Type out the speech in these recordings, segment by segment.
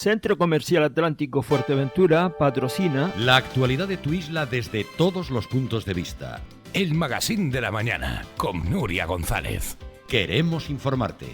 Centro Comercial Atlántico Fuerteventura patrocina la actualidad de tu isla desde todos los puntos de vista. El Magazín de la Mañana con Nuria González. Queremos informarte.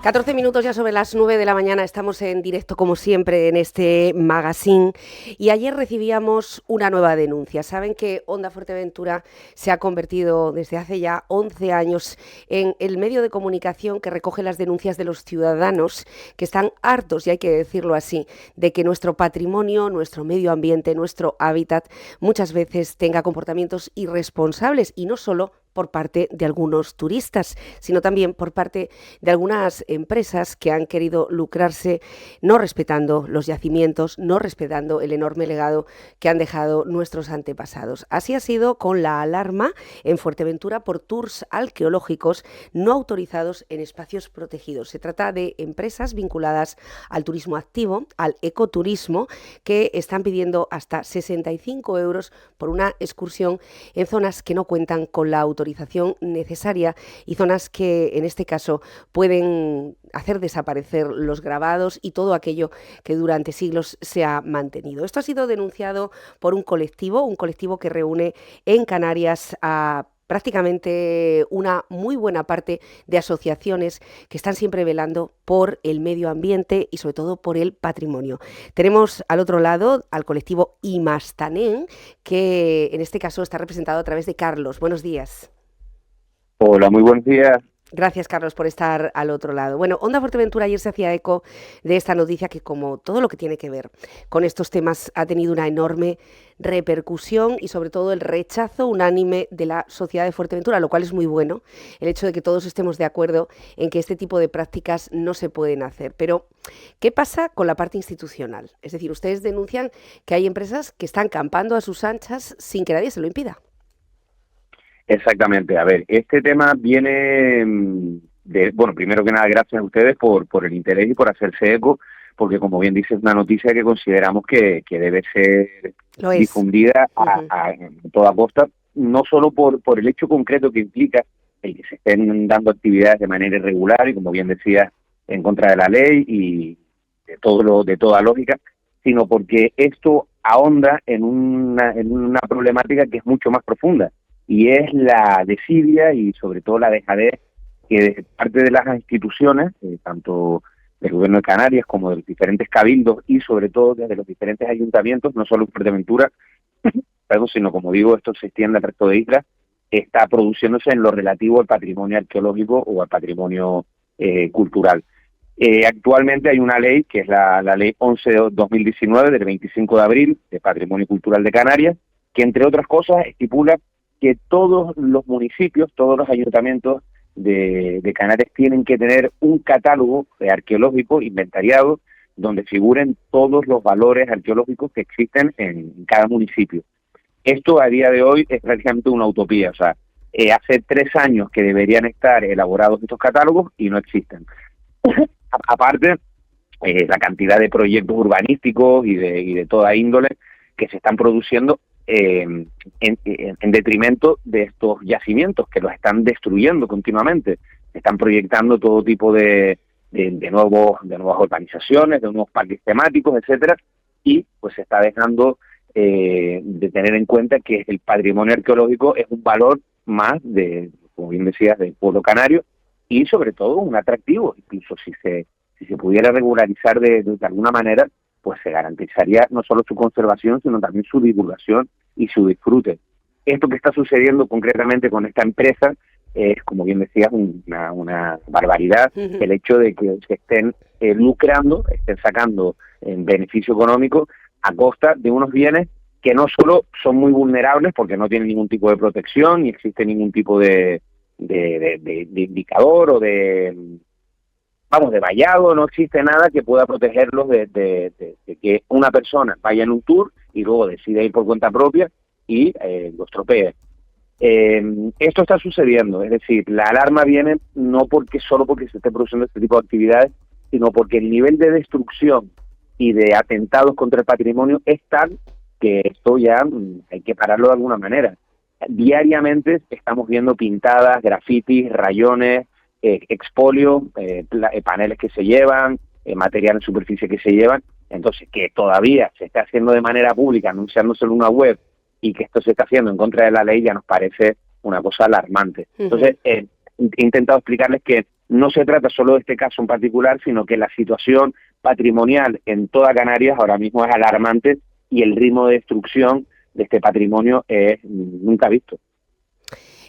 ...14 minutos ya sobre las 9 de la mañana, estamos en directo como siempre en este magazine y ayer recibíamos una nueva denuncia. Saben que Onda Fuerteventura se ha convertido desde hace ya 11 años en el medio de comunicación que recoge las denuncias de los ciudadanos que están hartos, y hay que decirlo así, de que nuestro patrimonio, nuestro medio ambiente, nuestro hábitat muchas veces tenga comportamientos irresponsables, y no solo por parte de algunos turistas, sino también por parte de algunas empresas que han querido lucrarse no respetando los yacimientos, no respetando el enorme legado que han dejado nuestros antepasados. Así ha sido con la alarma en Fuerteventura por tours arqueológicos no autorizados en espacios protegidos. Se trata de empresas vinculadas al turismo activo, al ecoturismo, que están pidiendo hasta 65 euros por una excursión en zonas que no cuentan con la autorización necesaria y zonas que en este caso pueden hacer desaparecer los grabados y todo aquello que durante siglos se ha mantenido. Esto ha sido denunciado por un colectivo que reúne en Canarias a prácticamente una muy buena parte de asociaciones que están siempre velando por el medio ambiente y sobre todo por el patrimonio. Tenemos al otro lado al colectivo Imastanen, que en este caso está representado a través de Carlos. Buenos días. Hola, muy buenos días. Gracias, Carlos, por estar al otro lado. Bueno, Onda Fuerteventura ayer se hacía eco de esta noticia que, como todo lo que tiene que ver con estos temas, ha tenido una enorme repercusión y sobre todo el rechazo unánime de la sociedad de Fuerteventura, lo cual es muy bueno, el hecho de que todos estemos de acuerdo en que este tipo de prácticas no se pueden hacer. Pero, ¿qué pasa con la parte institucional? Es decir, ustedes denuncian que hay empresas que están campando a sus anchas sin que nadie se lo impida. Exactamente. A ver, este tema viene de, bueno, primero que nada, gracias a ustedes por el interés y por hacerse eco, porque como bien dice, es una noticia que consideramos que debe ser difundida a toda costa, no solo por el hecho concreto que implica el que se estén dando actividades de manera irregular y, como bien decía, en contra de la ley y de toda lógica, sino porque esto ahonda en una problemática que es mucho más profunda, y es la desidia y sobre todo la dejadez que de parte de las instituciones, tanto del Gobierno de Canarias como de los diferentes cabildos y sobre todo desde los diferentes ayuntamientos, no solo en Fuerteventura, sino, como digo, esto se extiende al resto de islas, está produciéndose en lo relativo al patrimonio arqueológico o al patrimonio cultural. Actualmente hay una ley, que es la ley 11/2019, del 25 de abril, de Patrimonio Cultural de Canarias, que entre otras cosas estipula que todos los municipios, todos los ayuntamientos de Canarias tienen que tener un catálogo arqueológico inventariado donde figuren todos los valores arqueológicos que existen en cada municipio. Esto a día de hoy es prácticamente una utopía, o sea, hace 3 años que deberían estar elaborados estos catálogos y no existen. Aparte, la cantidad de proyectos urbanísticos y de toda índole que se están produciendo en detrimento de estos yacimientos que los están destruyendo continuamente. Están proyectando todo tipo de nuevas urbanizaciones, de nuevos parques temáticos, etcétera, y pues se está dejando de tener en cuenta que el patrimonio arqueológico es un valor más como bien decías, del pueblo canario, y sobre todo un atractivo. Incluso si se pudiera regularizar de alguna manera, pues se garantizaría no solo su conservación, sino también su divulgación y su disfrute. Esto que está sucediendo concretamente con esta empresa es, como bien decías, una barbaridad. El hecho de que se estén lucrando, estén sacando en beneficio económico a costa de unos bienes que no solo son muy vulnerables porque no tienen ningún tipo de protección, ni existe ningún tipo de indicador o de vallado, no existe nada que pueda protegerlos de que una persona vaya en un tour y luego decide ir por cuenta propia y lo estropee. Esto está sucediendo, es decir, la alarma viene no solo porque se esté produciendo este tipo de actividades, sino porque el nivel de destrucción y de atentados contra el patrimonio es tal que esto ya hay que pararlo de alguna manera. Diariamente estamos viendo pintadas, grafitis, rayones, expolio, paneles que se llevan, material en superficie que se llevan. Entonces, que todavía se está haciendo de manera pública, anunciándose en una web, y que esto se está haciendo en contra de la ley, ya nos parece una cosa alarmante. Entonces, he intentado explicarles que no se trata solo de este caso en particular, sino que la situación patrimonial en toda Canarias ahora mismo es alarmante y el ritmo de destrucción de este patrimonio es nunca visto.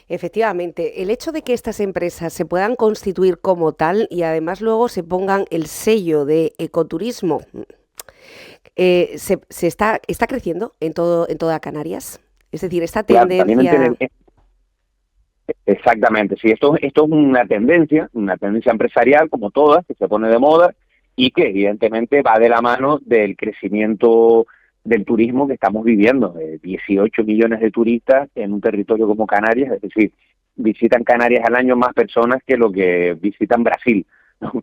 Efectivamente, el hecho de que estas empresas se puedan constituir como tal y además luego se pongan el sello de ecoturismo, se está creciendo en toda Canarias. Es decir, esta tendencia... Exactamente, sí, esto es una tendencia empresarial como todas, que se pone de moda y que evidentemente va de la mano del crecimiento del turismo que estamos viviendo. 18 millones de turistas en un territorio como Canarias, es decir, visitan Canarias al año más personas que lo que visitan Brasil, ¿no?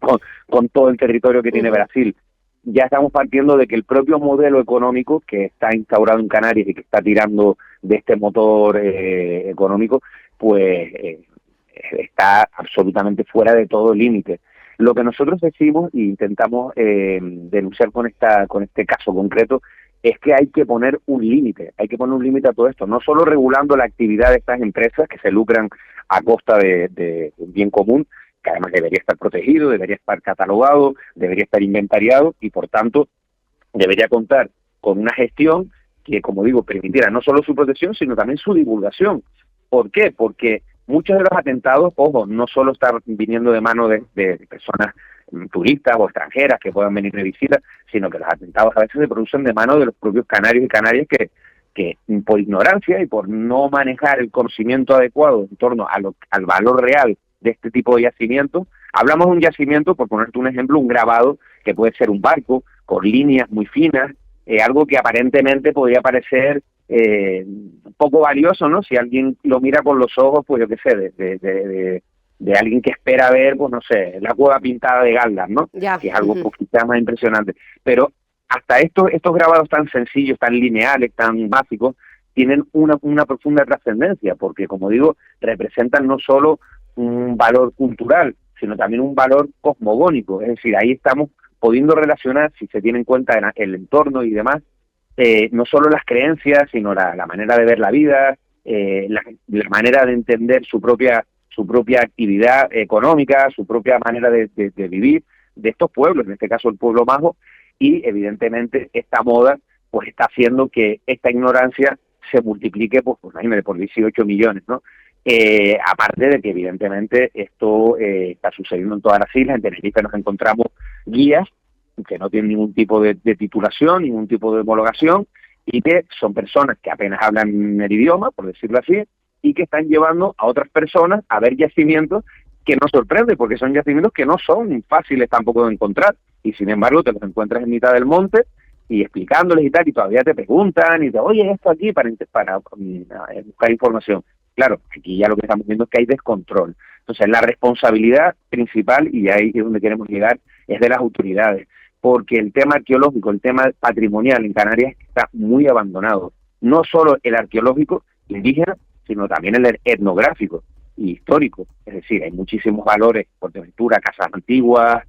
con todo el territorio que tiene Brasil. Ya estamos partiendo de que el propio modelo económico que está instaurado en Canarias y que está tirando de este motor económico, pues está absolutamente fuera de todo límite. Lo que nosotros decimos e intentamos denunciar con este caso concreto es que hay que poner un límite, a todo esto, no solo regulando la actividad de estas empresas que se lucran a costa de un bien común, que además debería estar protegido, debería estar catalogado, debería estar inventariado y por tanto debería contar con una gestión que, como digo, permitiera no solo su protección, sino también su divulgación. ¿Por qué? Porque muchos de los atentados, ojo, no solo están viniendo de mano de personas turistas o extranjeras que puedan venir de visita, sino que los atentados a veces se producen de mano de los propios canarios y canarias que por ignorancia y por no manejar el conocimiento adecuado en torno al valor real de este tipo de yacimientos. Hablamos de un yacimiento, por ponerte un ejemplo, un grabado que puede ser un barco con líneas muy finas, algo que aparentemente podría parecer poco valioso, ¿no? Si alguien lo mira con los ojos, pues yo qué sé, de alguien que espera ver, pues no sé, la cueva pintada de Galdas, ¿no? Ya. Que es algo quizás más impresionante. Pero hasta estos grabados tan sencillos, tan lineales, tan básicos, tienen una profunda trascendencia, porque, como digo, representan no solo un valor cultural, sino también un valor cosmogónico. Es decir, ahí estamos pudiendo relacionar, si se tiene en cuenta el entorno y demás, no solo las creencias, sino la manera de ver la vida, la manera de entender su propia actividad económica, su propia manera de vivir de estos pueblos, en este caso el pueblo majo, y evidentemente esta moda pues está haciendo que esta ignorancia se multiplique pues imagínate, por 18 millones, ¿no? Aparte de que evidentemente esto está sucediendo en todas las islas. En Tenerife nos encontramos guías que no tienen ningún tipo de titulación, ningún tipo de homologación, y que son personas que apenas hablan el idioma, por decirlo así, y que están llevando a otras personas a ver yacimientos que nos sorprende, porque son yacimientos que no son fáciles tampoco de encontrar, y sin embargo te los encuentras en mitad del monte, y explicándoles y tal, y todavía te preguntan, y te oye, esto aquí para buscar información. Claro, aquí ya lo que estamos viendo es que hay descontrol. Entonces la responsabilidad principal, y ahí es donde queremos llegar, es de las autoridades, porque el tema arqueológico, el tema patrimonial en Canarias está muy abandonado. No solo el arqueológico indígena, sino también el etnográfico y histórico. Es decir, hay muchísimos valores, Fuerteventura, casas antiguas,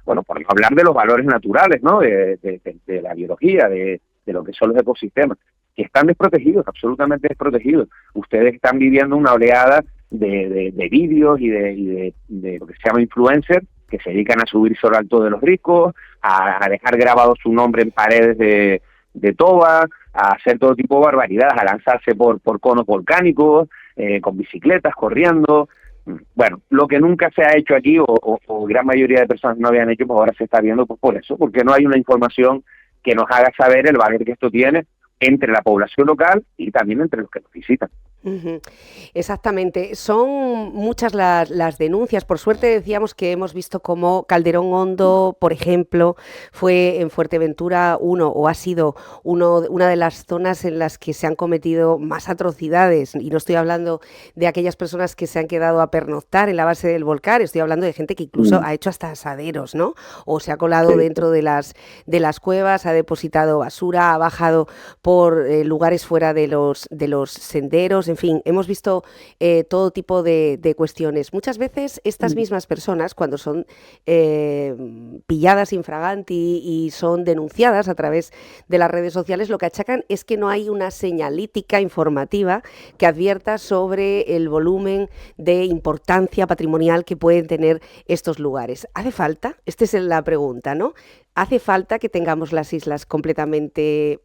por no hablar de los valores naturales, ¿no? De la biología, de lo que son los ecosistemas, que están desprotegidos, absolutamente desprotegidos. Ustedes están viviendo una oleada de vídeos y de lo que se llama influencers, que se dedican a subirse al Alto de los Riscos, a dejar grabado su nombre en paredes de toba, a hacer todo tipo de barbaridades, a lanzarse por conos volcánicos, con bicicletas, corriendo. Bueno, lo que nunca se ha hecho aquí, o gran mayoría de personas no habían hecho, pues ahora se está viendo pues por eso, porque no hay una información que nos haga saber el valor que esto tiene entre la población local y también entre los que nos visitan. Exactamente. Son muchas las denuncias. Por suerte decíamos que hemos visto cómo Calderón Hondo, por ejemplo, fue en Fuerteventura ha sido una de las zonas en las que se han cometido más atrocidades. Y no estoy hablando de aquellas personas que se han quedado a pernoctar en la base del volcán, estoy hablando de gente que incluso ha hecho hasta asaderos, ¿no? O se ha colado dentro de las cuevas, ha depositado basura, ha bajado por lugares fuera de los senderos. En fin, hemos visto todo tipo de cuestiones. Muchas veces estas mismas personas, cuando son pilladas infraganti y son denunciadas a través de las redes sociales, lo que achacan es que no hay una señalítica informativa que advierta sobre el volumen de importancia patrimonial que pueden tener estos lugares. ¿Hace falta? Esta es la pregunta, ¿no? ¿Hace falta que tengamos las islas completamente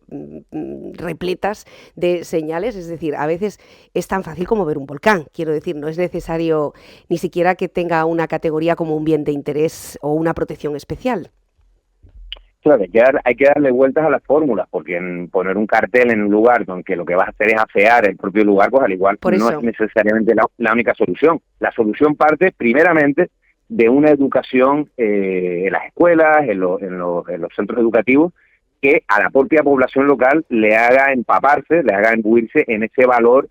repletas de señales? Es decir, a veces es tan fácil como ver un volcán. Quiero decir, no es necesario ni siquiera que tenga una categoría como un bien de interés o una protección especial. Claro, hay que darle vueltas a las fórmulas, porque en poner un cartel en un lugar donde lo que vas a hacer es afear el propio lugar, pues al igual no es necesariamente la única solución. La solución parte primeramente de una educación en las escuelas, en los centros educativos, que a la propia población local le haga empaparse, le haga imbuirse en ese valor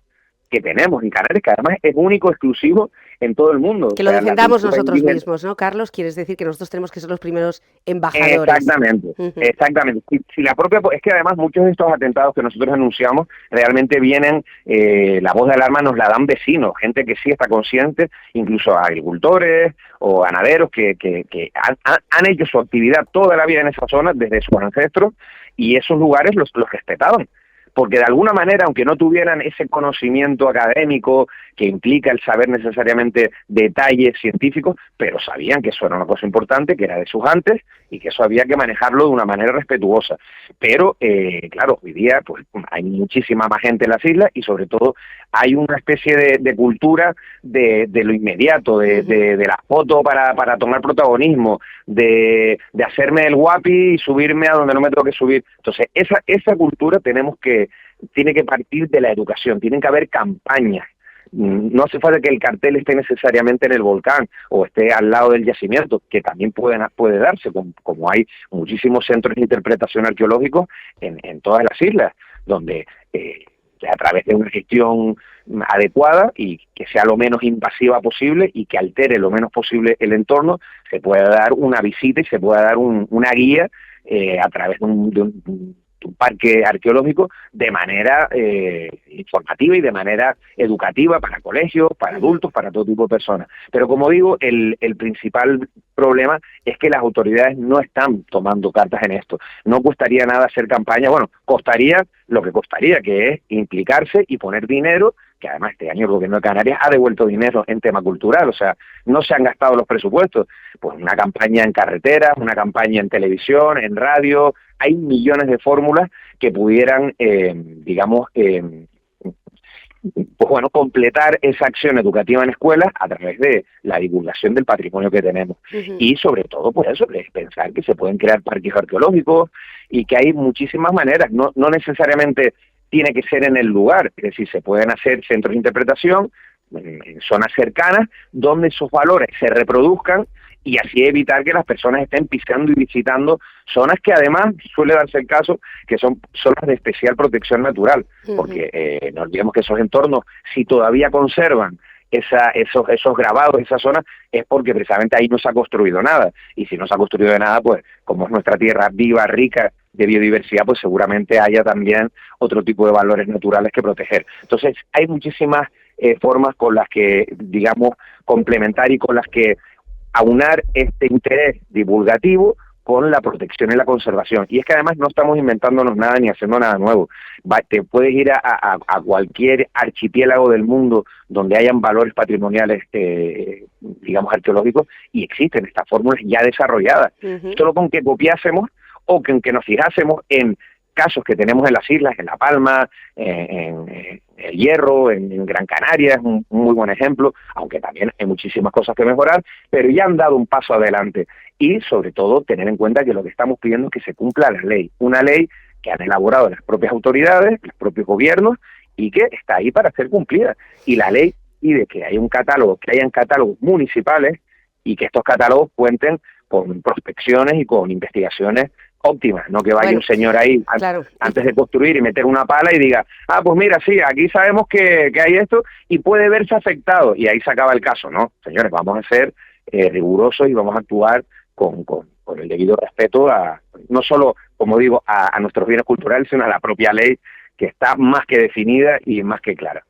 que tenemos en Canarias, que además es único, exclusivo en todo el mundo. Que lo defendamos nosotros mismos, ¿no, Carlos? Quieres decir que nosotros tenemos que ser los primeros embajadores. Exactamente, exactamente. Si la propia, es que además muchos de estos atentados que nosotros anunciamos realmente vienen, la voz de alarma nos la dan vecinos, gente que sí está consciente, incluso agricultores o ganaderos que han hecho su actividad toda la vida en esa zona desde sus ancestros, y esos lugares los respetaban. Porque de alguna manera, aunque no tuvieran ese conocimiento académico que implica el saber necesariamente detalles científicos, pero sabían que eso era una cosa importante, que era de sus antes, y que eso había que manejarlo de una manera respetuosa. Pero, claro, hoy día pues hay muchísima más gente en las islas, y sobre todo hay una especie de cultura de lo inmediato, de la foto para tomar protagonismo, de hacerme el guapi y subirme a donde no me tengo que subir. Entonces, esa cultura tiene que partir de la educación, tienen que haber campañas. No hace falta que el cartel esté necesariamente en el volcán o esté al lado del yacimiento, que también puede darse, como hay muchísimos centros de interpretación arqueológicos en todas las islas, donde a través de una gestión adecuada y que sea lo menos invasiva posible y que altere lo menos posible el entorno, se pueda dar una visita y se pueda dar una guía a través de un parque arqueológico de manera informativa y de manera educativa para colegios, para adultos, para todo tipo de personas. Pero como digo, el principal problema es que las autoridades no están tomando cartas en esto. No costaría nada hacer campaña, bueno, costaría lo que costaría, que es implicarse y poner dinero, que además este año el gobierno de Canarias ha devuelto dinero en tema cultural, o sea, no se han gastado los presupuestos, pues una campaña en carreteras, una campaña en televisión, en radio, hay millones de fórmulas que pudieran, pues bueno, completar esa acción educativa en escuelas a través de la divulgación del patrimonio que tenemos. Y sobre todo, pues eso, pensar que se pueden crear parques arqueológicos y que hay muchísimas maneras, no necesariamente tiene que ser en el lugar, es decir, se pueden hacer centros de interpretación en zonas cercanas donde esos valores se reproduzcan y así evitar que las personas estén pisando y visitando zonas que además suele darse el caso que son zonas de especial protección natural, porque no olvidemos que esos entornos, si todavía conservan esos grabados, esas zonas, es porque precisamente ahí no se ha construido nada, y si no se ha construido nada, pues como es nuestra tierra viva, rica de biodiversidad, pues seguramente haya también otro tipo de valores naturales que proteger. Entonces hay muchísimas formas con las que, digamos, complementar y con las que aunar este interés divulgativo con la protección y la conservación. Y es que además no estamos inventándonos nada ni haciendo nada nuevo. Te puedes ir a cualquier archipiélago del mundo donde hayan valores patrimoniales, digamos, arqueológicos, y existen estas fórmulas ya desarrolladas. Solo con que copiásemos o que nos fijásemos en casos que tenemos en las islas, en La Palma, en El Hierro, en Gran Canaria, es un muy buen ejemplo, aunque también hay muchísimas cosas que mejorar, pero ya han dado un paso adelante. Y sobre todo tener en cuenta que lo que estamos pidiendo es que se cumpla la ley, una ley que han elaborado las propias autoridades, los propios gobiernos, y que está ahí para ser cumplida. Y la ley pide que haya un catálogo, que hayan catálogos municipales y que estos catálogos cuenten con prospecciones y con investigaciones óptimas, no que vaya un señor ahí antes de construir y meter una pala y diga, pues mira, sí, aquí sabemos que hay esto y puede verse afectado, y ahí se acaba el caso. No, señores, vamos a ser rigurosos y vamos a actuar con el debido respeto no solo, como digo, a nuestros bienes culturales, sino a la propia ley, que está más que definida y más que clara.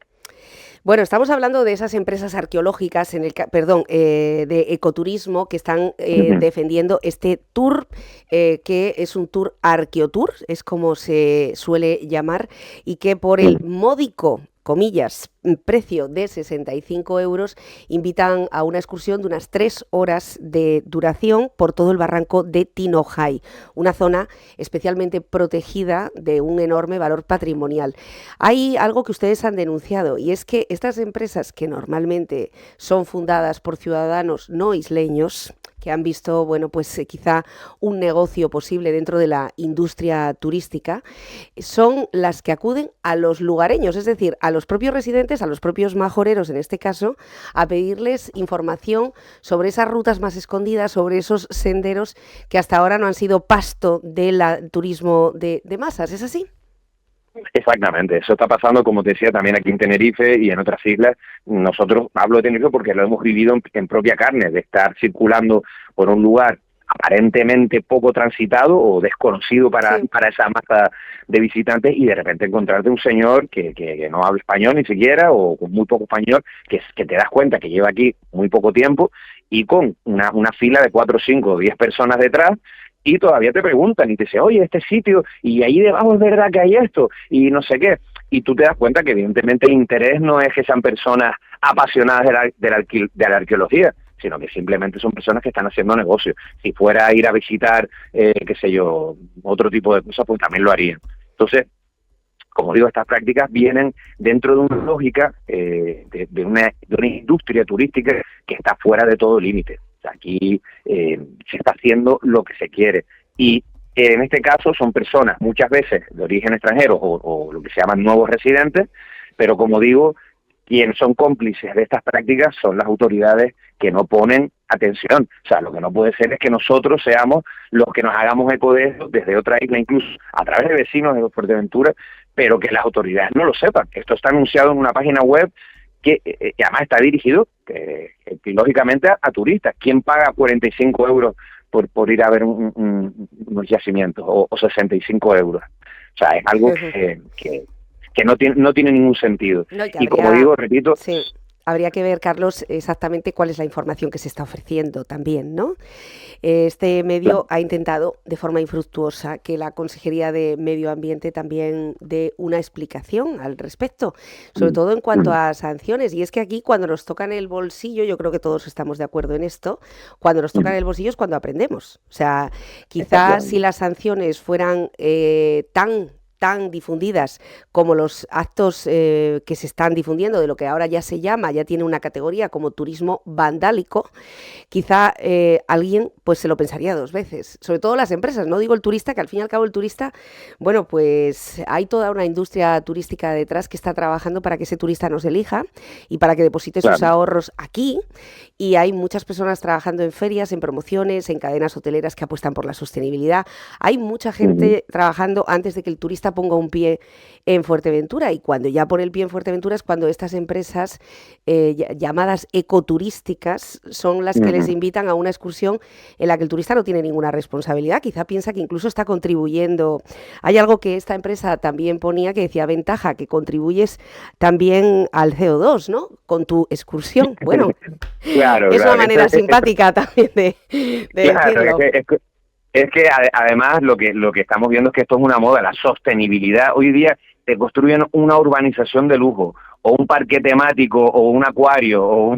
Bueno, estamos hablando de esas empresas arqueológicas, de ecoturismo, que están defendiendo este tour, que es un tour arqueotour, es como se suele llamar, y que por el módico, comillas, precio de 65 euros, invitan a una excursión de unas 3 horas de duración por todo el barranco de Tinojay, una zona especialmente protegida de un enorme valor patrimonial. Hay algo que ustedes han denunciado, y es que estas empresas, que normalmente son fundadas por ciudadanos no isleños, que han visto, quizá un negocio posible dentro de la industria turística, son las que acuden a los lugareños, es decir, a los propios residentes, a los propios majoreros en este caso, a pedirles información sobre esas rutas más escondidas, sobre esos senderos que hasta ahora no han sido pasto del turismo de masas. ¿Es así? Exactamente, eso está pasando, como te decía, también aquí en Tenerife y en otras islas. Nosotros, hablo de Tenerife porque lo hemos vivido en propia carne, de estar circulando por un lugar aparentemente poco transitado o desconocido para esa masa de visitantes, y de repente encontrarte un señor que no habla español ni siquiera, o con muy poco español, que te das cuenta que lleva aquí muy poco tiempo, y con una fila de 4, 5, 10 personas detrás, y todavía te preguntan y te dicen, oye, este sitio, y ahí debajo es verdad que hay esto, y no sé qué. Y tú te das cuenta que evidentemente el interés no es que sean personas apasionadas de la arqueología, sino que simplemente son personas que están haciendo negocio. Si fuera a ir a visitar, otro tipo de cosas, pues también lo harían. Entonces, como digo, estas prácticas vienen dentro de una lógica de una industria turística que está fuera de todo límite. O sea, aquí se está haciendo lo que se quiere, y en este caso son personas muchas veces de origen extranjero o lo que se llaman nuevos residentes, pero como digo, quienes son cómplices de estas prácticas son las autoridades, que no ponen atención. O sea, lo que no puede ser es que nosotros seamos los que nos hagamos eco de eso desde otra isla, incluso a través de vecinos de Fuerteventura, pero que las autoridades no lo sepan. Esto está anunciado en una página web que además está dirigido, lógicamente, a turistas. ¿Quién paga 45 euros por ir a ver unos yacimientos, o 65 euros? O sea, es algo que no tiene ningún sentido. No, y como digo, repito... Sí. Habría que ver, Carlos, exactamente cuál es la información que se está ofreciendo también, ¿no? Este medio ha intentado, de forma infructuosa, que la Consejería de Medio Ambiente también dé una explicación al respecto, sobre todo en cuanto a sanciones. Y es que aquí, cuando nos tocan el bolsillo, yo creo que todos estamos de acuerdo en esto, cuando nos tocan el bolsillo es cuando aprendemos. O sea, quizás si las sanciones fueran tan difundidas como los actos que se están difundiendo de lo que ahora ya tiene una categoría como turismo vandálico, quizá alguien pues se lo pensaría 2 veces, sobre todo las empresas, no digo el turista, que al fin y al cabo el turista, pues hay toda una industria turística detrás que está trabajando para que ese turista nos elija y para que deposite sus ahorros aquí, y hay muchas personas trabajando en ferias, en promociones, en cadenas hoteleras que apuestan por la sostenibilidad. Hay mucha gente trabajando antes de que el turista ponga un pie en Fuerteventura, y cuando ya pone el pie en Fuerteventura es cuando estas empresas llamadas ecoturísticas son las que les invitan a una excursión en la que el turista no tiene ninguna responsabilidad, quizá piensa que incluso está contribuyendo. Hay algo que esta empresa también ponía que decía: ventaja, que contribuyes también al CO2, ¿no? Con tu excursión. Bueno, es una manera simpática también de decirlo. Es que además lo que estamos viendo es que esto es una moda, la sostenibilidad. Hoy día te construyen una urbanización de lujo, o un parque temático, o un acuario, o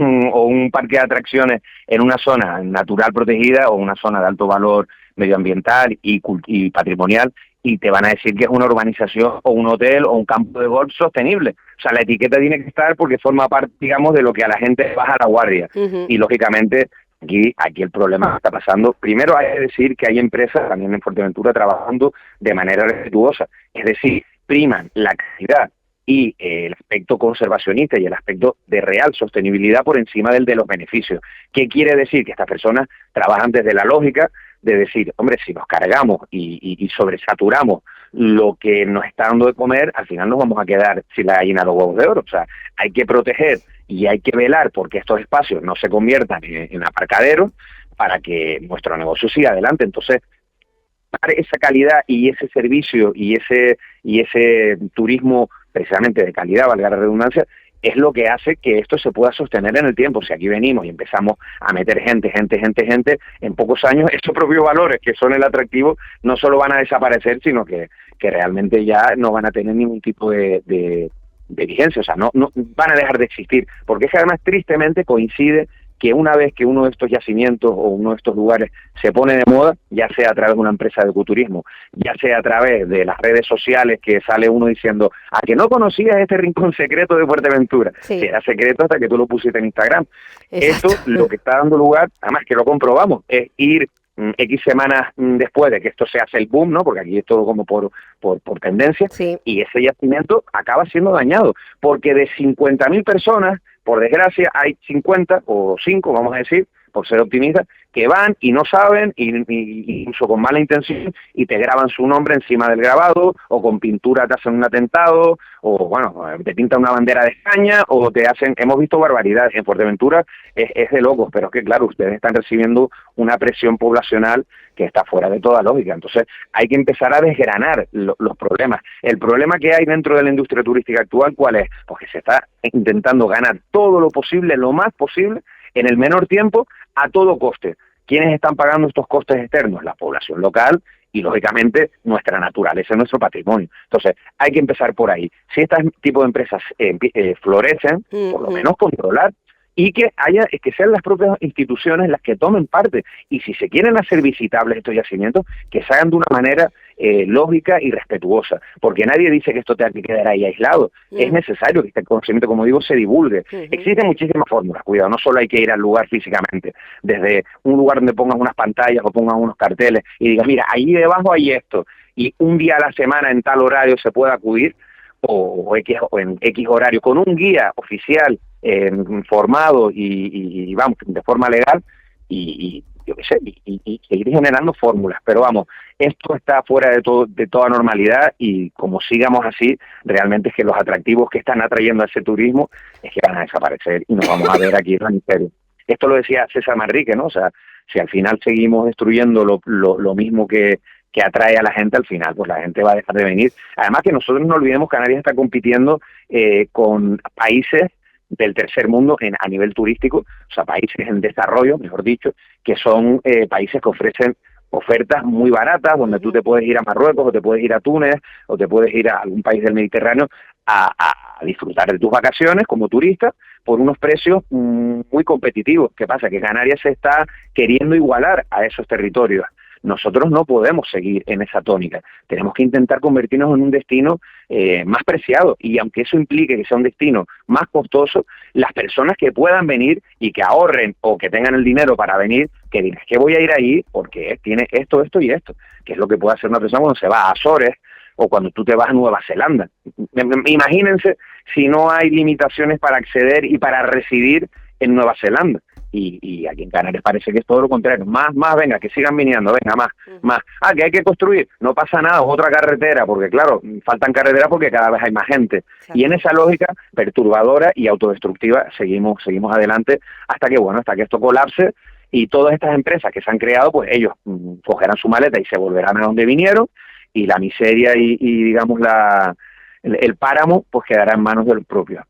un parque de atracciones en una zona natural protegida, o una zona de alto valor medioambiental y patrimonial, y te van a decir que es una urbanización, o un hotel, o un campo de golf sostenible. O sea, la etiqueta tiene que estar porque forma parte, digamos, de lo que a la gente baja la guardia. Y lógicamente... Aquí el problema está pasando. Primero hay que decir que hay empresas también en Fuerteventura trabajando de manera respetuosa, es decir, priman la calidad y el aspecto conservacionista y el aspecto de real sostenibilidad por encima del de los beneficios. ¿Qué quiere decir? Que estas personas trabajan desde la lógica de decir, hombre, si nos cargamos y sobresaturamos lo que nos está dando de comer, al final nos vamos a quedar sin la gallina de los huevos de oro. O sea, hay que proteger y hay que velar porque estos espacios no se conviertan en aparcaderos para que nuestro negocio siga adelante. Entonces, esa calidad y ese servicio y ese turismo precisamente de calidad, valga la redundancia, es lo que hace que esto se pueda sostener en el tiempo. Si aquí venimos y empezamos a meter gente, en pocos años esos propios valores que son el atractivo no solo van a desaparecer, sino que realmente ya no van a tener ningún tipo de vigencia, o sea, no van a dejar de existir, porque es que además tristemente coincide que una vez que uno de estos yacimientos o uno de estos lugares se pone de moda, ya sea a través de una empresa de ecoturismo, ya sea a través de las redes sociales que sale uno diciendo, ¿a que no conocías este rincón secreto de Fuerteventura? Sí. Que era secreto hasta que tú lo pusiste en Instagram. Exacto. Esto lo que está dando lugar, además que lo comprobamos, es ir X semanas después de que esto se hace el boom, ¿no? Porque aquí es todo como por tendencia, sí. Y ese yacimiento acaba siendo dañado, porque de 50.000 personas, por desgracia, hay 50 o 5, vamos a decir, por ser optimistas, que van y no saben, y incluso con mala intención, y te graban su nombre encima del grabado, o con pintura te hacen un atentado, o bueno, te pintan una bandera de España, o te hacen, hemos visto barbaridades en Fuerteventura, es de locos, pero es que claro, ustedes están recibiendo una presión poblacional que está fuera de toda lógica. Entonces hay que empezar a desgranar los problemas. El problema que hay dentro de la industria turística actual, ¿cuál es? Pues que se está intentando ganar todo lo posible, lo más posible, en el menor tiempo, a todo coste. ¿Quiénes están pagando estos costes externos? La población local y, lógicamente, nuestra naturaleza, nuestro patrimonio. Entonces, hay que empezar por ahí. Si este tipo de empresas florecen, por lo menos controlar, y que sean las propias instituciones las que tomen parte. Y si se quieren hacer visitables estos yacimientos, que se hagan de una manera lógica y respetuosa, porque nadie dice que esto tenga que quedar ahí aislado. Es necesario que este conocimiento, como digo, se divulgue. Existen muchísimas fórmulas, cuidado, no solo hay que ir al lugar físicamente, desde un lugar donde pongan unas pantallas o pongan unos carteles y digan, mira, ahí debajo hay esto, y un día a la semana en tal horario se puede acudir, o en X horario, con un guía oficial formado y vamos, de forma legal, y yo qué sé, y seguir generando fórmulas. Pero vamos, esto está fuera de toda normalidad, y como sigamos así, realmente es que los atractivos que están atrayendo a ese turismo es que van a desaparecer y nos vamos a ver aquí en el ministerio. Esto lo decía César Manrique, ¿no? O sea, si al final seguimos destruyendo lo mismo que atrae a la gente, al final pues la gente va a dejar de venir. Además que nosotros no olvidemos que Canarias está compitiendo con países del tercer mundo a nivel turístico, o sea, países en desarrollo, mejor dicho, que son países que ofrecen ofertas muy baratas, donde tú te puedes ir a Marruecos, o te puedes ir a Túnez, o te puedes ir a algún país del Mediterráneo a disfrutar de tus vacaciones como turista por unos precios muy competitivos. ¿Qué pasa? Que Canarias se está queriendo igualar a esos territorios. Nosotros no podemos seguir en esa tónica. Tenemos que intentar convertirnos en un destino más preciado, y aunque eso implique que sea un destino más costoso, las personas que puedan venir y que ahorren o que tengan el dinero para venir, que digan, es que voy a ir ahí porque tiene esto, esto y esto, que es lo que puede hacer una persona cuando se va a Azores o cuando tú te vas a Nueva Zelanda. Imagínense si no hay limitaciones para acceder y para residir en Nueva Zelanda. Y aquí en Canarias parece que es todo lo contrario. Más, venga, que sigan viniendo, venga, más. Que hay que construir, no pasa nada, otra carretera, porque claro, faltan carreteras porque cada vez hay más gente. Exacto. Y en esa lógica perturbadora y autodestructiva seguimos adelante hasta que esto colapse, y todas estas empresas que se han creado, pues ellos cogerán su maleta y se volverán a donde vinieron, y la miseria y digamos el páramo pues quedará en manos de los propios.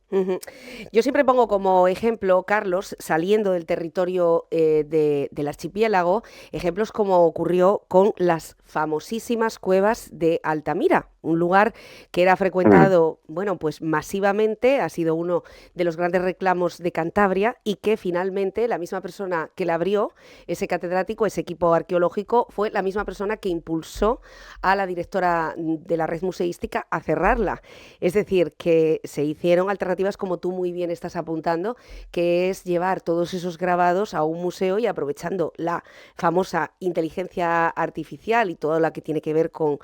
Yo siempre pongo como ejemplo, Carlos, saliendo del territorio del archipiélago, ejemplos como ocurrió con las famosísimas cuevas de Altamira, un lugar que era frecuentado, bueno, pues masivamente, ha sido uno de los grandes reclamos de Cantabria, y que finalmente la misma persona que la abrió, ese catedrático, ese equipo arqueológico, fue la misma persona que impulsó a la directora de la red museística a cerrarla. Es decir, que se hicieron alternativas interactivas, como tú muy bien estás apuntando, que es llevar todos esos grabados a un museo y aprovechando la famosa inteligencia artificial y todo lo que tiene que ver con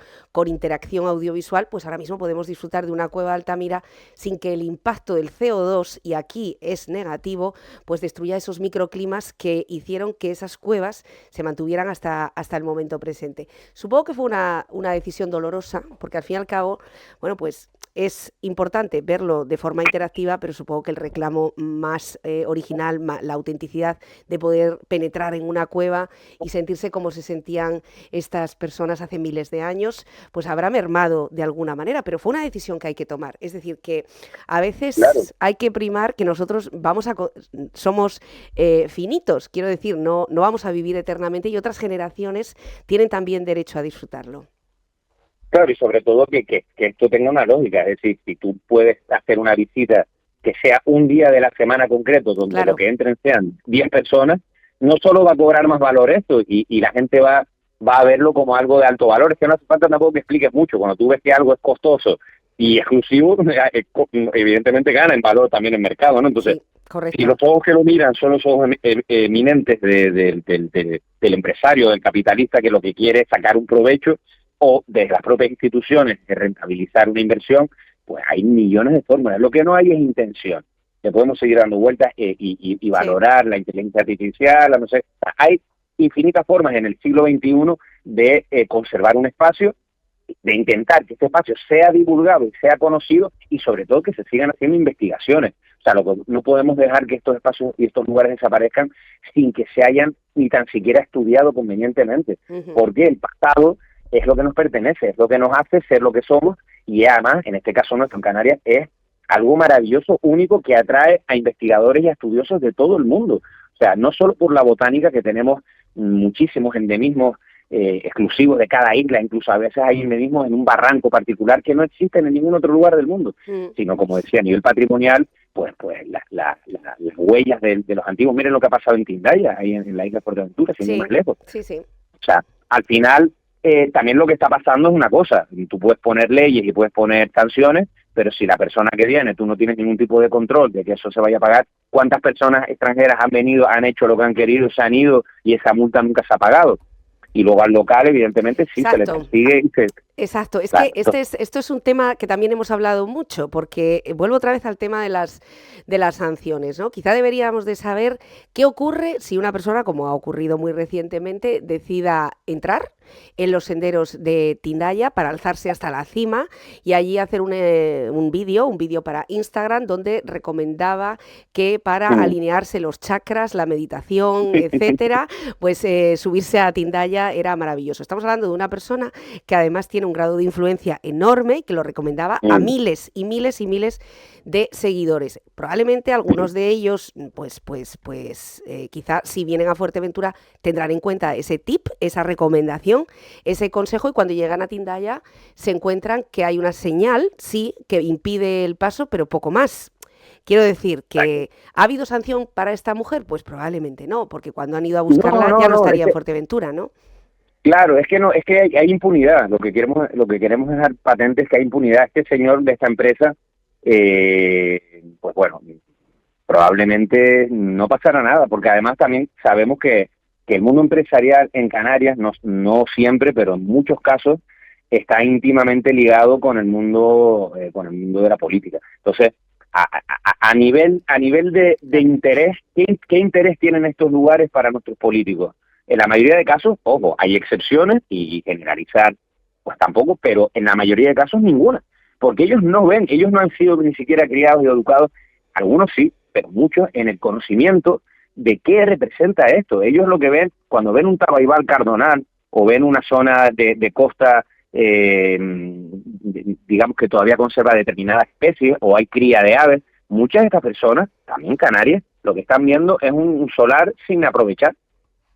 interacción audiovisual, pues ahora mismo podemos disfrutar de una cueva de Altamira sin que el impacto del CO2, y aquí es negativo, pues destruya esos microclimas que hicieron que esas cuevas se mantuvieran hasta el momento presente. Supongo que fue una decisión dolorosa, porque al fin y al cabo, bueno, pues es importante verlo de forma interactiva, pero supongo que el reclamo más original, la autenticidad de poder penetrar en una cueva y sentirse como se sentían estas personas hace miles de años, pues habrá mermado de alguna manera, pero fue una decisión que hay que tomar. Es decir, que a veces hay que primar que nosotros somos finitos, quiero decir, no vamos a vivir eternamente y otras generaciones tienen también derecho a disfrutarlo. Claro, y sobre todo que esto tenga una lógica, es decir, si tú puedes hacer una visita que sea un día de la semana concreto, donde lo que entren sean 10 personas, no solo va a cobrar más valor esto, y la gente va a verlo como algo de alto valor. Es que no hace falta tampoco que expliques mucho. Cuando tú ves que algo es costoso y exclusivo, evidentemente gana en valor también en mercado, ¿no? Entonces, sí, si los ojos que lo miran son los ojos eminentes del empresario, del capitalista, que lo que quiere es sacar un provecho, o de las propias instituciones de rentabilizar una inversión, pues hay millones de fórmulas. Lo que no hay es intención. Le podemos seguir dando vueltas y valorar la inteligencia artificial, no sé. Hay infinitas formas en el siglo XXI de conservar un espacio, de intentar que este espacio sea divulgado y sea conocido, y sobre todo que se sigan haciendo investigaciones. O sea, no podemos dejar que estos espacios y estos lugares desaparezcan sin que se hayan ni tan siquiera estudiado convenientemente. Porque el pasado es lo que nos pertenece, es lo que nos hace ser lo que somos, y además, en este caso nuestro en Canarias, es algo maravilloso, único, que atrae a investigadores y a estudiosos de todo el mundo. O sea, no solo por la botánica, que tenemos muchísimos endemismos exclusivos de cada isla, incluso a veces hay endemismos en un barranco particular que no existen en ningún otro lugar del mundo, sino, como decía, a nivel patrimonial, pues las huellas de los antiguos. Miren lo que ha pasado en Tindaya, ahí en la isla de Fuerteventura, sin ir más lejos. O sea, al final, también lo que está pasando es una cosa: tú puedes poner leyes y puedes poner sanciones, pero si la persona que viene, tú no tienes ningún tipo de control de que eso se vaya a pagar. ¿Cuántas personas extranjeras han venido, han hecho lo que han querido, se han ido y esa multa nunca se ha pagado? Y luego al local, evidentemente, sí, se le persigue. Exacto, es que esto es un tema que también hemos hablado mucho, porque vuelvo otra vez al tema de las sanciones, ¿no? Quizá deberíamos de saber qué ocurre si una persona, como ha ocurrido muy recientemente, decida entrar en los senderos de Tindaya para alzarse hasta la cima y allí hacer un vídeo para Instagram, donde recomendaba que para alinearse los chakras, la meditación, etcétera, pues subirse a Tindaya era maravilloso. Estamos hablando de una persona que además tiene un grado de influencia enorme y que lo recomendaba a miles y miles y miles de seguidores. Probablemente algunos de ellos, pues quizá si vienen a Fuerteventura tendrán en cuenta ese tip, esa recomendación, ese consejo, y cuando llegan a Tindaya se encuentran que hay una señal, sí, que impide el paso, pero poco más. Quiero decir que ¿ha habido sanción para esta mujer? Pues probablemente no, porque cuando han ido a buscarla ya no estaría en Fuerteventura, ¿no? Claro, es que hay impunidad. Lo que queremos dejar patente es que hay impunidad. Este señor de esta empresa, pues bueno, probablemente no pasará nada, porque además también sabemos que el mundo empresarial en Canarias, no siempre, pero en muchos casos, está íntimamente ligado con el mundo de la política. Entonces, a nivel de interés, ¿qué interés tienen estos lugares para nuestros políticos? En la mayoría de casos, ojo, hay excepciones, y generalizar pues tampoco, pero en la mayoría de casos ninguna, porque ellos no han sido ni siquiera criados y educados, algunos sí, pero muchos, en el conocimiento de qué representa esto. Ellos lo que ven, cuando ven un Tabaibal cardonal o ven una zona de costa, digamos que todavía conserva determinadas especies, o hay cría de aves, muchas de estas personas, también canarias, lo que están viendo es un solar sin aprovechar.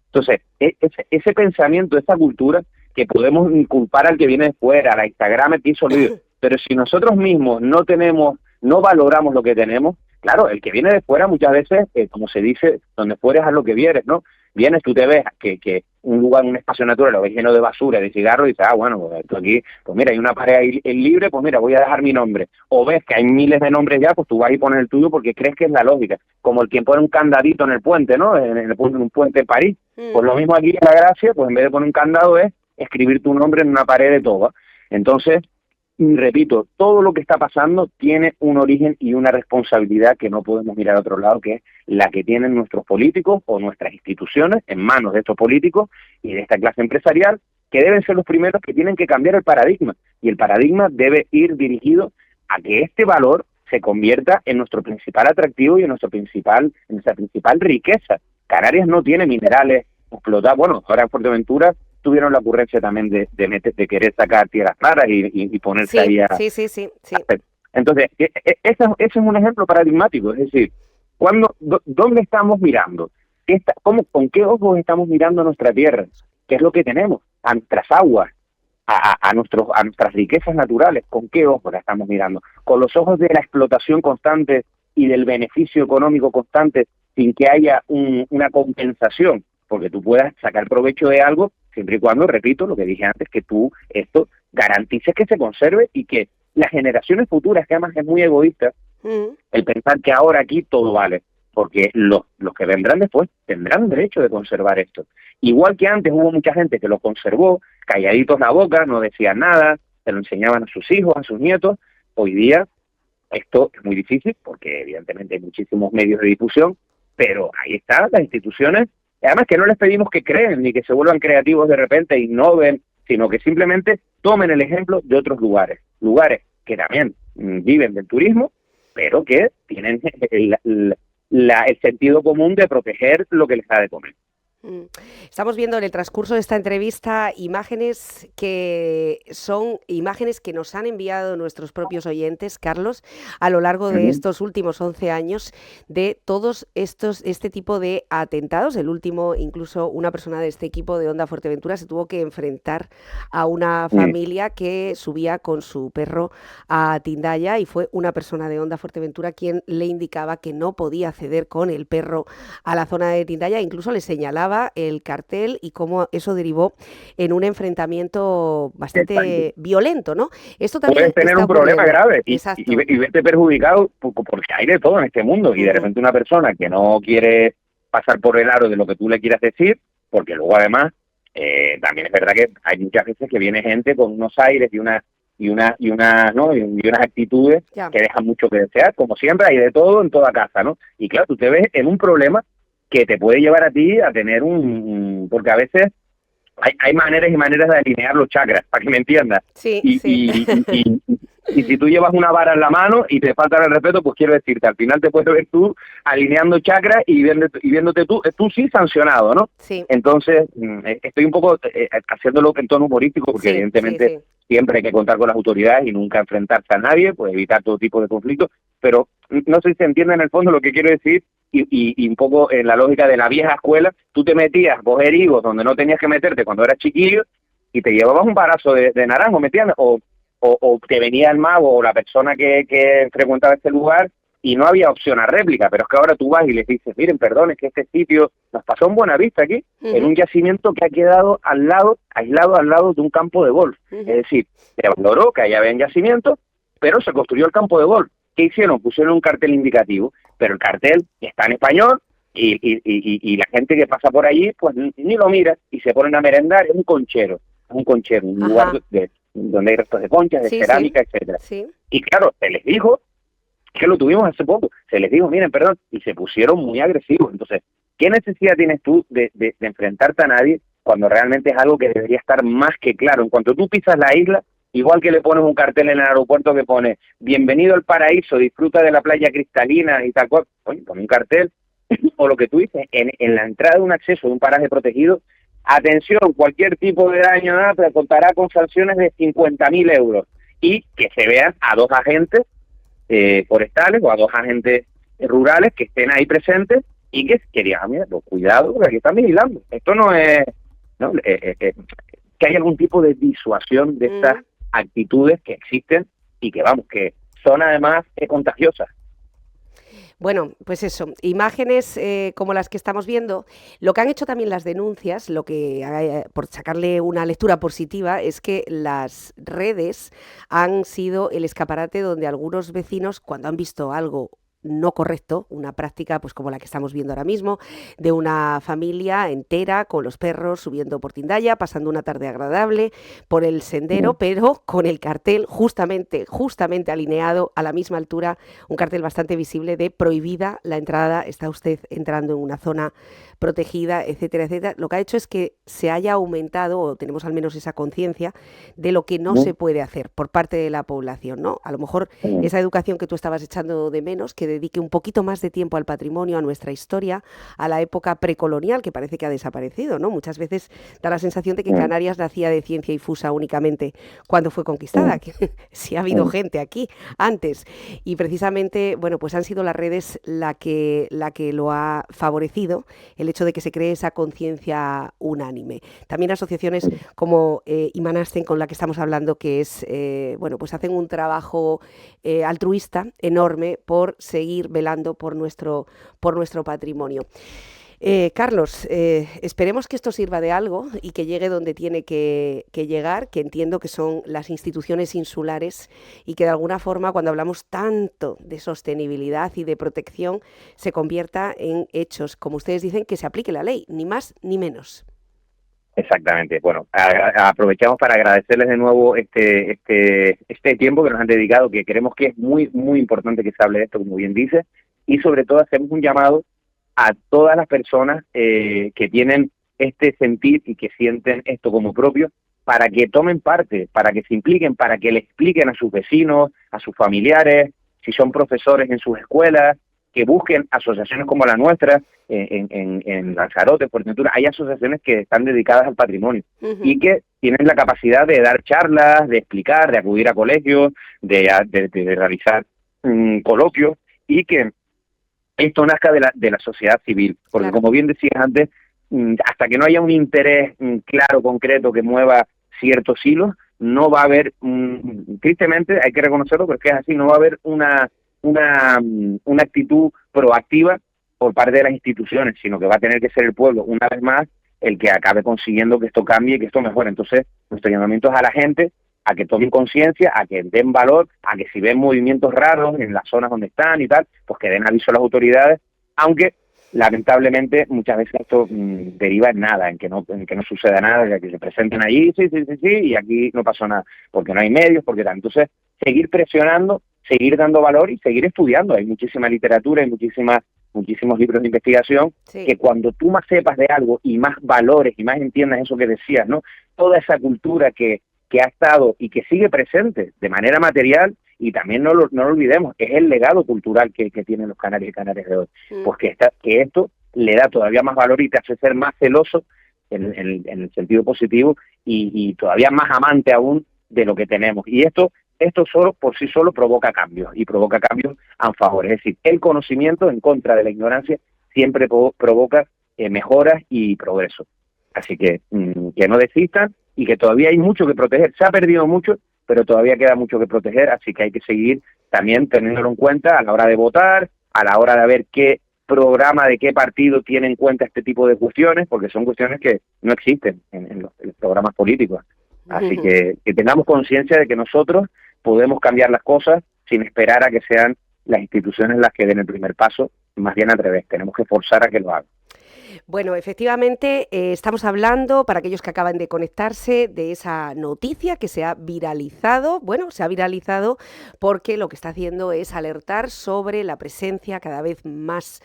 Entonces, ese pensamiento, esa cultura, que podemos inculpar al que viene de fuera, a la Instagram, que hizo lío, pero si nosotros mismos no valoramos lo que tenemos, claro, el que viene de fuera muchas veces, como se dice, donde fueres haz lo que vieres, ¿no? vienes, tú te ves que un lugar, un espacio natural, lo ves lleno de basura, de cigarros, y dices, bueno, pues esto aquí, pues mira, hay una pared ahí libre, pues mira, voy a dejar mi nombre. O ves que hay miles de nombres ya, pues tú vas y pones el tuyo porque crees que es la lógica. Como el quien pone un candadito en el puente, ¿no? En un puente en París. Pues lo mismo aquí en La Gracia, pues en vez de poner un candado es escribir tu nombre en una pared de toba. Entonces, repito, todo lo que está pasando tiene un origen y una responsabilidad que no podemos mirar a otro lado, que es la que tienen nuestros políticos o nuestras instituciones en manos de estos políticos y de esta clase empresarial, que deben ser los primeros que tienen que cambiar el paradigma. Y el paradigma debe ir dirigido a que este valor se convierta en nuestro principal atractivo y en nuestra principal riqueza. Canarias no tiene minerales explotados. Bueno, ahora en Fuerteventura tuvieron la ocurrencia también de querer sacar tierras raras y ponerse ahí a... Sí. Entonces, ese es un ejemplo paradigmático, es decir, ¿dónde estamos mirando? ¿Con qué ojos estamos mirando nuestra tierra? ¿Qué es lo que tenemos? A nuestras aguas, a nuestras riquezas naturales, ¿con qué ojos la estamos mirando? ¿Con los ojos de la explotación constante y del beneficio económico constante sin que haya una compensación? Porque tú puedas sacar provecho de algo siempre y cuando, repito, lo que dije antes, que tú esto garantices que se conserve y que las generaciones futuras, que además es muy egoísta, el pensar que ahora aquí todo vale, porque los que vendrán después tendrán derecho de conservar esto. Igual que antes hubo mucha gente que lo conservó, calladitos la boca, no decían nada, se lo enseñaban a sus hijos, a sus nietos. Hoy día esto es muy difícil, porque evidentemente hay muchísimos medios de difusión, pero ahí están las instituciones. Además que no les pedimos que creen ni que se vuelvan creativos de repente, innoven, sino que simplemente tomen el ejemplo de otros lugares que también viven del turismo, pero que tienen el sentido común de proteger lo que les da de comer. Estamos viendo en el transcurso de esta entrevista imágenes que son imágenes que nos han enviado nuestros propios oyentes, Carlos, a lo largo de estos últimos 11 años, de todos este tipo de atentados. El último, incluso una persona de este equipo de Onda Fuerteventura se tuvo que enfrentar a una familia que subía con su perro a Tindaya, y fue una persona de Onda Fuerteventura quien le indicaba que no podía acceder con el perro a la zona de Tindaya, incluso le señalaba el cartel y cómo eso derivó en un enfrentamiento bastante violento, ¿no? Esto también puedes tener un problema grave y verte perjudicado porque hay de todo en este mundo, y de repente una persona que no quiere pasar por el aro de lo que tú le quieras decir, porque luego además también es verdad que hay muchas veces que viene gente con unos aires y unas actitudes que dejan mucho que desear, como siempre hay de todo en toda casa, ¿no? Y claro, tú te ves en un problema que te puede llevar a ti a tener porque a veces hay maneras y maneras de alinear los chakras, para que me entiendas. Y si tú llevas una vara en la mano y te falta el respeto, pues quiero decirte, al final te puedes ver tú alineando chakras y viéndote tú sí sancionado, ¿no? Sí. Entonces, estoy un poco haciéndolo en tono humorístico, porque evidentemente siempre hay que contar con las autoridades y nunca enfrentarse a nadie, pues evitar todo tipo de conflictos, pero no sé si se entiende en el fondo lo que quiero decir. Y un poco en la lógica de la vieja escuela, tú te metías coger higos donde no tenías que meterte cuando eras chiquillo y te llevabas un barazo de naranjo, ¿me entiendes? O te venía el mago o la persona que frecuentaba este lugar y no había opción a réplica, pero es que ahora tú vas y les dices, miren, perdón, es que este sitio nos pasó en Buenavista aquí, en un yacimiento que ha quedado aislado al lado de un campo de golf. Es decir, se valoró que allá había un yacimiento, pero se construyó el campo de golf. ¿Qué hicieron? Pusieron un cartel indicativo, pero el cartel está en español y la gente que pasa por allí pues ni lo mira y se ponen a merendar. Es un conchero, un lugar donde hay restos de conchas, de cerámica, etcétera. Sí. Y claro, se les dijo, que lo tuvimos hace poco, se les dijo, miren, perdón, y se pusieron muy agresivos. Entonces, ¿qué necesidad tienes tú de enfrentarte a nadie cuando realmente es algo que debería estar más que claro? En cuanto tú pisas la isla, igual que le pones un cartel en el aeropuerto que pone bienvenido al paraíso, disfruta de la playa cristalina y tal cual, oye, pon un cartel, o lo que tú dices, en la entrada de un acceso de un paraje protegido, atención, cualquier tipo de daño te contará con sanciones de 50.000 euros, y que se vean a 2 agentes forestales o a 2 agentes rurales que estén ahí presentes y que digan, mira, pues, cuidado, porque aquí están vigilando. Esto no es, ¿no? Que hay algún tipo de disuasión de estas actitudes que existen y que, vamos, que son además contagiosas. Bueno, pues eso, imágenes como las que estamos viendo. Lo que han hecho también las denuncias, por sacarle una lectura positiva, es que las redes han sido el escaparate donde algunos vecinos, cuando han visto algo no correcto, una práctica pues como la que estamos viendo ahora mismo, de una familia entera con los perros subiendo por Tindaya, pasando una tarde agradable por el sendero, pero con el cartel justamente alineado a la misma altura, un cartel bastante visible de prohibida la entrada, está usted entrando en una zona protegida, etcétera, etcétera. Lo que ha hecho es que se haya aumentado, o tenemos al menos esa conciencia, de lo que no se puede hacer por parte de la población, ¿no? A lo mejor esa educación que tú estabas echando de menos, que dedique un poquito más de tiempo al patrimonio, a nuestra historia, a la época precolonial, que parece que ha desaparecido, ¿no? Muchas veces da la sensación de que Canarias nacía de ciencia infusa únicamente cuando fue conquistada, que sí ha habido gente aquí antes. Y precisamente, bueno, pues han sido las redes la que lo ha favorecido, el hecho de que se cree esa conciencia unánime. También asociaciones como Imanasten, con la que estamos hablando, que es, bueno, pues hacen un trabajo altruista enorme por seguir velando por nuestro patrimonio. Carlos, esperemos que esto sirva de algo y que llegue donde tiene que llegar, que entiendo que son las instituciones insulares, y que de alguna forma, cuando hablamos tanto de sostenibilidad y de protección, se convierta en hechos, como ustedes dicen, que se aplique la ley, ni más ni menos. Exactamente. Bueno, aprovechamos para agradecerles de nuevo este tiempo que nos han dedicado, que creemos que es muy, muy importante que se hable de esto, como bien dice, y sobre todo hacemos un llamado a todas las personas que tienen este sentir y que sienten esto como propio, para que tomen parte, para que se impliquen, para que le expliquen a sus vecinos, a sus familiares, si son profesores en sus escuelas, que busquen asociaciones como la nuestra, en Lanzarote, Fuerteventura. Hay asociaciones que están dedicadas al patrimonio y que tienen la capacidad de dar charlas, de explicar, de acudir a colegios, de realizar coloquios, y que esto nazca de la sociedad civil, porque como bien decías antes, hasta que no haya un interés claro, concreto, que mueva ciertos hilos, no va a haber, tristemente hay que reconocerlo, porque es así, no va a haber una actitud proactiva por parte de las instituciones, sino que va a tener que ser el pueblo, una vez más, el que acabe consiguiendo que esto cambie y que esto mejore. Entonces, nuestro llamamiento es a la gente a que tomen conciencia, a que den valor, a que si ven movimientos raros en las zonas donde están y tal, pues que den aviso a las autoridades, aunque lamentablemente muchas veces esto deriva en nada, en que no suceda nada, que se presenten allí, sí, y aquí no pasó nada, porque no hay medios, porque tal. Entonces, seguir presionando, seguir dando valor y seguir estudiando. Hay muchísima literatura, hay muchísimos libros de investigación, que cuando tú más sepas de algo y más valores y más entiendas eso que decías, ¿no? Toda esa cultura que ha estado y que sigue presente de manera material, y también no lo olvidemos, es el legado cultural que tienen los canarios y canarias de hoy, porque que esto le da todavía más valor y te hace ser más celoso en el sentido positivo, y todavía más amante aún de lo que tenemos. Y esto solo por sí solo provoca cambios, y provoca cambios a favor. Es decir, el conocimiento en contra de la ignorancia siempre provoca mejoras y progreso. Así que no desistan, y que todavía hay mucho que proteger. Se ha perdido mucho, pero todavía queda mucho que proteger, así que hay que seguir también teniéndolo en cuenta a la hora de votar, a la hora de ver qué programa de qué partido tiene en cuenta este tipo de cuestiones, porque son cuestiones que no existen en los programas políticos. Así que tengamos conciencia de que nosotros podemos cambiar las cosas sin esperar a que sean las instituciones las que den el primer paso, más bien al revés, tenemos que forzar a que lo hagan. Bueno, efectivamente, estamos hablando, para aquellos que acaban de conectarse, de esa noticia que se ha viralizado. Bueno, se ha viralizado porque lo que está haciendo es alertar sobre la presencia cada vez más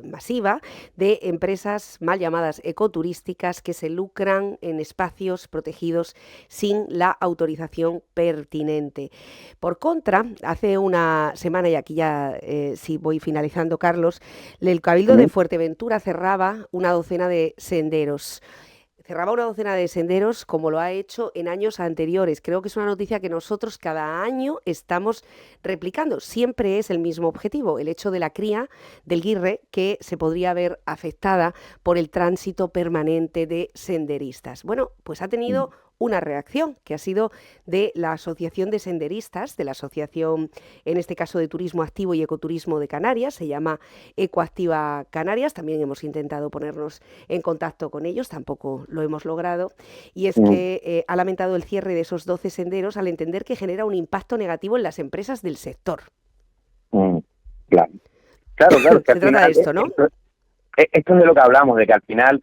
masiva de empresas mal llamadas ecoturísticas que se lucran en espacios protegidos sin la autorización pertinente. Por contra, hace una semana, y aquí ya sí voy finalizando, Carlos, el Cabildo de Fuerteventura cerraba una docena de senderos. Como lo ha hecho en años anteriores. Creo que es una noticia que nosotros cada año estamos replicando. Siempre es el mismo objetivo, el hecho de la cría del guirre, que se podría ver afectada por el tránsito permanente de senderistas. Bueno, pues ha tenido una reacción que ha sido de la Asociación de Senderistas, de la Asociación, en este caso, de Turismo Activo y Ecoturismo de Canarias, se llama Ecoactiva Canarias. También hemos intentado ponernos en contacto con ellos, tampoco lo hemos logrado, y es que ha lamentado el cierre de esos 12 senderos al entender que genera un impacto negativo en las empresas del sector. Claro. Claro, que se trata de esto, ¿no? Esto es de lo que hablamos, de que al final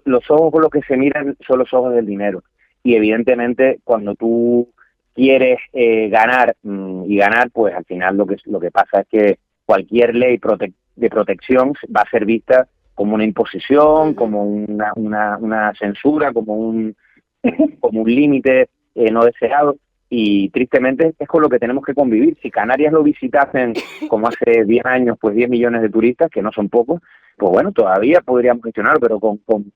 los ojos con los que se miran son los ojos del dinero. Y evidentemente cuando tú quieres ganar, pues al final lo que pasa es que cualquier ley de protección va a ser vista como una imposición, como una censura, como un límite no deseado. Y tristemente es con lo que tenemos que convivir. Si Canarias lo visitasen como hace 10 años, pues 10 millones de turistas, que no son pocos, pues bueno, todavía podríamos gestionarlo, pero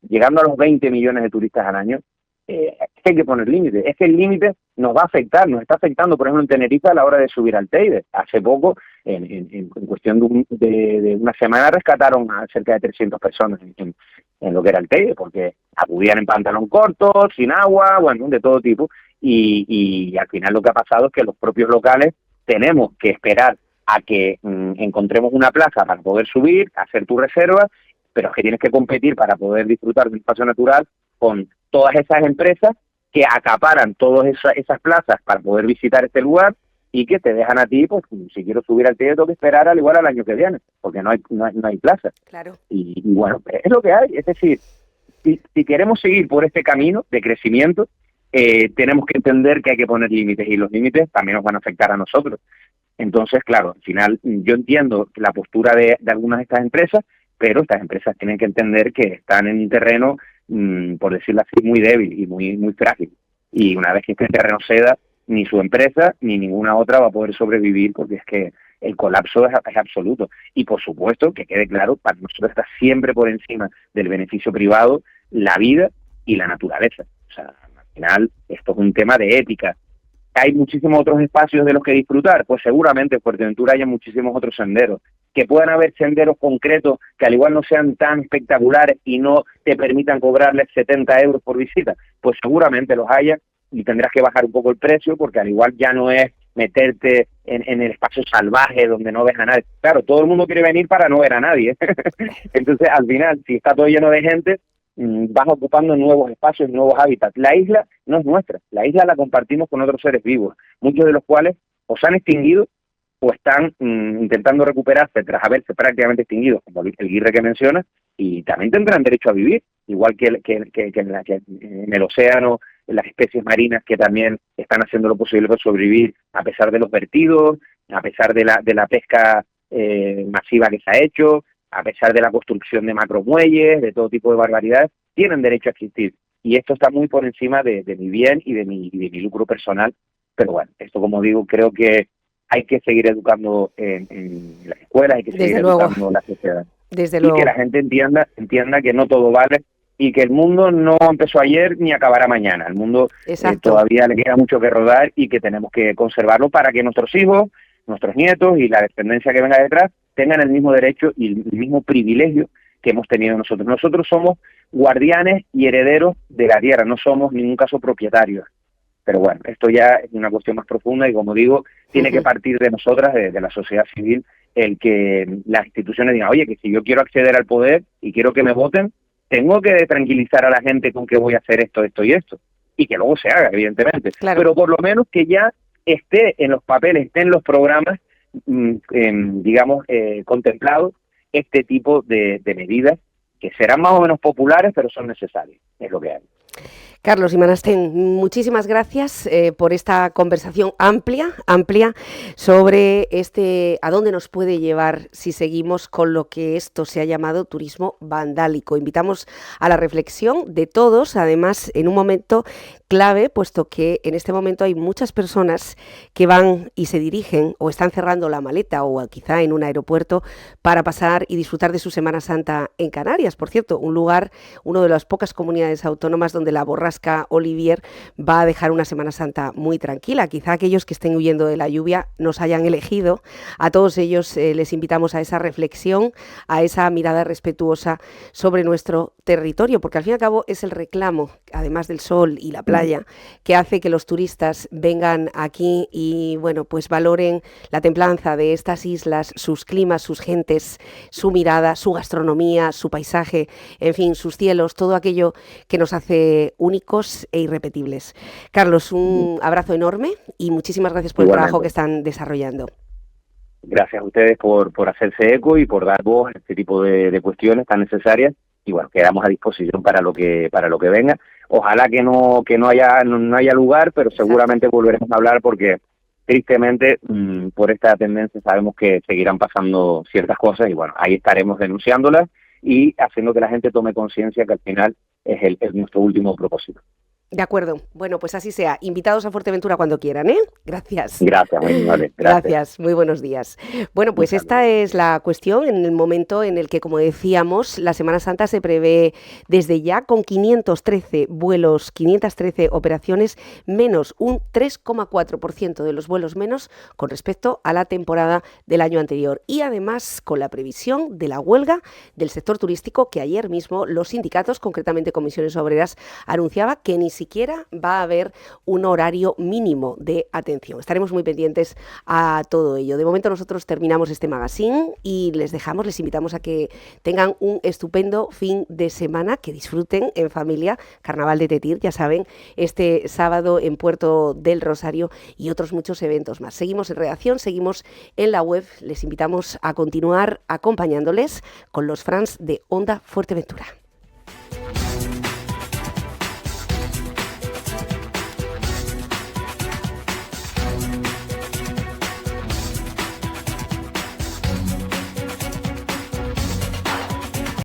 llegando a los 20 millones de turistas al año, hay que poner límites. Es que el límite nos va a afectar, nos está afectando, por ejemplo, en Tenerife a la hora de subir al Teide. Hace poco, en cuestión de una semana, rescataron a cerca de 300 personas en lo que era el Teide, porque acudían en pantalón corto, sin agua, bueno, de todo tipo. Y al final lo que ha pasado es que los propios locales tenemos que esperar a que encontremos una plaza para poder subir, hacer tu reserva, pero es que tienes que competir para poder disfrutar de un espacio natural con todas esas empresas que acaparan todas esas plazas para poder visitar este lugar y que te dejan a ti, pues si quiero subir al Teide tengo que esperar al igual al año que viene, porque no hay plaza. Claro. Y bueno, es lo que hay. Es decir, si queremos seguir por este camino de crecimiento, tenemos que entender que hay que poner límites, y los límites también nos van a afectar a nosotros. Entonces, claro, al final yo entiendo la postura de algunas de estas empresas, pero estas empresas tienen que entender que están en un terreno, por decirlo así, muy débil y muy frágil. Y una vez que este terreno ceda, ni su empresa ni ninguna otra va a poder sobrevivir, porque es que el colapso es absoluto. Y por supuesto, que quede claro, para nosotros está siempre por encima del beneficio privado la vida y la naturaleza. O sea, al final esto es un tema de ética. ¿Hay muchísimos otros espacios de los que disfrutar? Pues seguramente en Fuerteventura haya muchísimos otros senderos. Que puedan haber senderos concretos que al igual no sean tan espectaculares y no te permitan cobrarles 70 euros por visita, pues seguramente los haya, y tendrás que bajar un poco el precio, porque al igual ya no es meterte en el espacio salvaje donde no ves a nadie. Claro, todo el mundo quiere venir para no ver a nadie. Entonces, al final, si está todo lleno de gente, vas ocupando nuevos espacios, nuevos hábitats. La isla no es nuestra, la isla la compartimos con otros seres vivos, muchos de los cuales o se han extinguido o están intentando recuperarse tras haberse prácticamente extinguidos, como el guirre que menciona, y también tendrán derecho a vivir, igual que en el océano, en las especies marinas que también están haciendo lo posible por sobrevivir a pesar de los vertidos, a pesar de la pesca masiva que se ha hecho, a pesar de la construcción de macromuelles, de todo tipo de barbaridades, tienen derecho a existir. Y esto está muy por encima de mi bien y de mi lucro personal. Pero bueno, esto, como digo, creo que hay que seguir educando en las escuelas, hay que seguir educando en la sociedad. Desde luego. Y que la gente entienda que no todo vale y que el mundo no empezó ayer ni acabará mañana. El mundo todavía le queda mucho que rodar y que tenemos que conservarlo para que nuestros hijos, nuestros nietos y la descendencia que venga detrás tengan el mismo derecho y el mismo privilegio que hemos tenido nosotros. Nosotros somos guardianes y herederos de la tierra, no somos en ningún caso propietarios. Pero bueno, esto ya es una cuestión más profunda y, como digo, tiene que partir de nosotras, de la sociedad civil, el que las instituciones digan, oye, que si yo quiero acceder al poder y quiero que me voten, tengo que tranquilizar a la gente con que voy a hacer esto, esto y esto. Y que luego se haga, evidentemente. Claro. Pero por lo menos que ya esté en los papeles, esté en los programas, contemplados este tipo de medidas que serán más o menos populares, pero son necesarias. Es lo que hay. Carlos Imanastén, muchísimas gracias por esta conversación amplia sobre a dónde nos puede llevar si seguimos con lo que esto se ha llamado turismo vandálico. Invitamos a la reflexión de todos, además en un momento clave, puesto que en este momento hay muchas personas que van y se dirigen o están cerrando la maleta o quizá en un aeropuerto para pasar y disfrutar de su Semana Santa en Canarias. Por cierto, un lugar, una de las pocas comunidades autónomas donde la borrasca borrasca Olivier va a dejar una Semana Santa muy tranquila. Quizá aquellos que estén huyendo de la lluvia nos hayan elegido. A todos ellos les invitamos a esa reflexión, a esa mirada respetuosa sobre nuestro territorio, porque al fin y al cabo es el reclamo, además del sol y la playa, que hace que los turistas vengan aquí y, bueno, pues valoren la templanza de estas islas, sus climas, sus gentes, su mirada, su gastronomía, su paisaje, en fin, sus cielos, todo aquello que nos hace únicos e irrepetibles. Carlos, un abrazo enorme y muchísimas gracias por el trabajo que están desarrollando. Gracias a ustedes por hacerse eco y por dar voz a este tipo de cuestiones tan necesarias. Y bueno, quedamos a disposición para lo que venga. Ojalá que no haya lugar, pero seguramente volveremos a hablar porque tristemente por esta tendencia sabemos que seguirán pasando ciertas cosas y bueno, ahí estaremos denunciándolas y haciendo que la gente tome conciencia que al final es nuestro último propósito. De acuerdo. Bueno, pues así sea. Invitados a Fuerteventura cuando quieran, ¿eh? Gracias. Gracias, muy vale. Gracias. Muy buenos días. Bueno, pues esta es la cuestión en el momento en el que, como decíamos, la Semana Santa se prevé desde ya con 513 vuelos, 513 operaciones menos, un 3,4% de los vuelos menos con respecto a la temporada del año anterior. Y además con la previsión de la huelga del sector turístico que ayer mismo los sindicatos, concretamente Comisiones Obreras, anunciaba que ni siquiera va a haber un horario mínimo de atención. Estaremos muy pendientes a todo ello. De momento nosotros terminamos este magazine y les invitamos a que tengan un estupendo fin de semana, que disfruten en familia. Carnaval de Tetir, ya saben, este sábado en Puerto del Rosario y otros muchos eventos más. Seguimos en redacción, seguimos en la web. Les invitamos a continuar acompañándoles con los Frans de Onda Fuerteventura.